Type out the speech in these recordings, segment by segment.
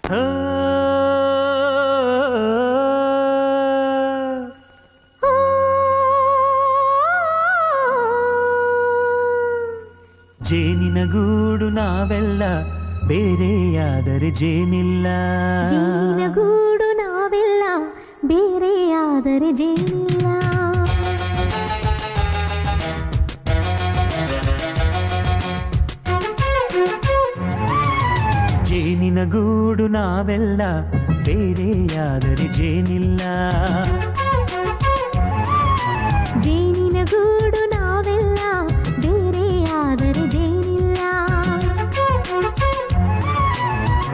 ಆ, ಜೇನಿನ ಗೂಡು ನಾವೆಲ್ಲ ಬೇರೆಯಾದರೆ ಜೇನಿಲ್ಲ. ಜೇನಿನ ಗೂಡು ನಾವೆಲ್ಲ ಬೇರೆಯಾದರೆ ಜೇನಿಲ್ಲ. ಜೇನಿನ ಗೂಡು ನಾವೆಲ್ಲ ಬೇರೆಯಾದರೆ ಜೇನಿಲ್ಲ. ಜೇನಿನ ಗೂಡು ನಾವೆಲ್ಲ ಬೇರೆಯಾದರೆ ಜೇನಿಲ್ಲ.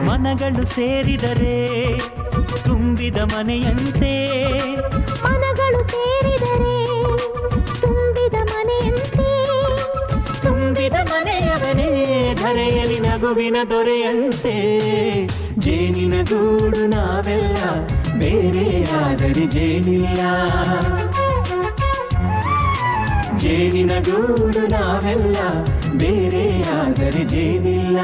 ಮನಗಳು ಸೇರಿದರೆ ತುಂಬಿದ ಮನೆಯಂತೆ. ಮನಗಳು ಸೇರಿದರೆ ತುಂಬಿದ ಮನೆಯಂತೆ. ತುಂಬಿದ ಮನೆಯವನೇ ಧರೆಯಲ್ಲಿ ನಗುವಿನ ದೊರೆಯಂತೆ. ಜೇನಿನ ಗೂಡು ನಾವೆಲ್ಲ ಬೇರೆಯಾದರೆ ಜೇನಿಲ್ಲ. ಜೇನಿನ ಗೂಡು ನಾವೆಲ್ಲ ಬೇರೆಯಾದರೆ ಜೇನಿಲ್ಲ.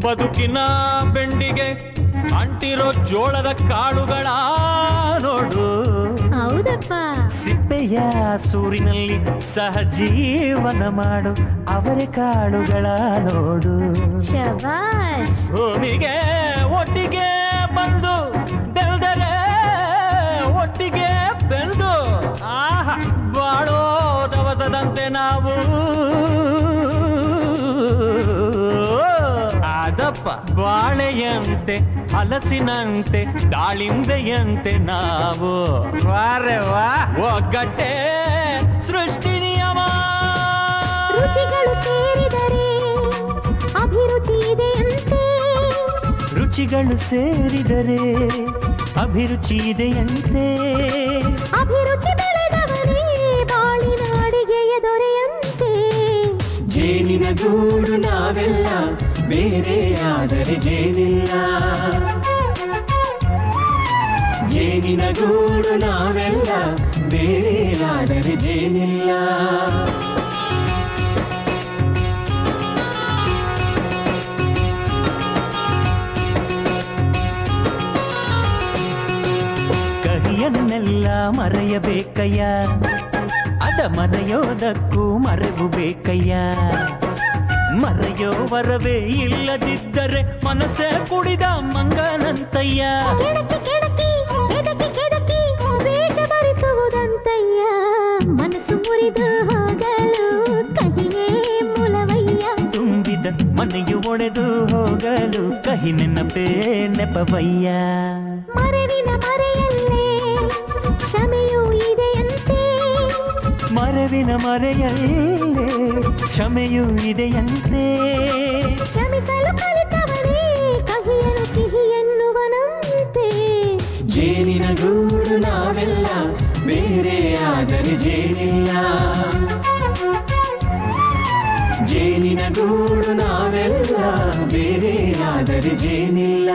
ಬದುಕಿನ ಬೆಂಡಿಗೆ ಅಂಟಿರೋ ಜೋಳದ ಕಾಳುಗಳ ನೋಡು. ಹೌದಪ್ಪ. ಸಿಪ್ಪೆಯ ಸೂರಿನಲ್ಲಿ ಸಹಜೀವನ ಮಾಡು ಅವರೆ ಕಾಳುಗಳ ನೋಡು. ಶಬಾಷ್. ಭೂಮಿಗೆ ಒಟ್ಟಿಗೆ ಬಂದು ಬೆಳೆದರೆ ಒಟ್ಟಿಗೆ ಬೆಳೆದು ಆಹಾ ಬಾಳೋ ದವಸದಂತೆ ನಾವು. ಅದಪ್ಪ ಬಾಳೆಯಂತೆ ಹಲಸಿನಂತೆ ದಾಳಿಂಬೆಯಂತೆ ನಾವು. ವಾರೆ ವಾ ಒಗ್ಗಟ್ಟೆ ಸೃಷ್ಟಿ ನಿಯಮ. ರುಚಿಗಳು ಸೇರಿದರೆ ಅಭಿರುಚಿ ಇದೆಯಂತೆ. ರುಚಿಗಳು ಸೇರಿದರೆ ಅಭಿರುಚಿ ಇದೆಯಂತೆ. ಅಭಿರುಚಿ ಬೆಳೆದವನೇ ಬಾಳಿನ ಅಡಿಗೆಯ ದೊರೆಯಂತೆ. ಜೇನಿನ ಗೂಡು ನಾವೆಲ್ಲ ಬೇರೆಯಾದರೆ ಜೇನಿಲ್ಲ. ಜೇನಿನ ಗೂಡು ನಾವೆಲ್ಲ ಬೇರೆಯಾದರೆ ಜೇನಿಲ್ಲ. ಕಹಿಯನ್ನೆಲ್ಲ ಮರೆಯಬೇಕಯ್ಯ, ಅದ ಮರೆಯೋದಕ್ಕೂ ಮರೆವು ಬೇಕಯ್ಯ. ಮರೆಯೋ ವರವೇ ಇಲ್ಲದಿದ್ದರೆ ಮನಸ್ಸೇ ಕುಡಿದ ಮಂಗನಂತಯ್ಯ. ಕೆಡಕಿ ಕೆಡಕಿ ಕೆದಕಿ ಕೆದಕಿ ವೇಷ ಭರಿಸುವುದಂತಯ್ಯ. ಮನಸ್ಸು ಮುರಿದು ಹೋಗಲು ಕಹಿಯೇ ಮೂಲವಯ್ಯ. ತುಂಬಿದ ಮನೆಯು ಒಡೆದು ಹೋಗಲು ಕಹಿ ನೆನಪೇ ನೆಪವಯ್ಯ. ಮರೆವಿನ ಮರೆಯಲ್ಲೇ ಕ್ಷಮೆಯೂ ಇದೆಯಂತೆ. ಮರೆವಿನ ಮರೆಯಲ್ಲೇ ಕ್ಷಮೆಯೂ ಇದೆಯಂತೆ. ಕ್ಷಮಿಸಲು ಕಲಿತವನೇ ಕಹಿಯನು ಸಿಹಿ ಎನ್ನುವನಂತೆ. ಜೇನಿನ ಗೂಡು ನಾವೆಲ್ಲ ಬೇರೆಯಾದರೆ ಜೇನಿಲ್ಲ. ಜೇನಿನ ಗೂಡು ನಾವೆಲ್ಲ ಬೇರೆಯಾದರೆ ಜೇನಿಲ್ಲ.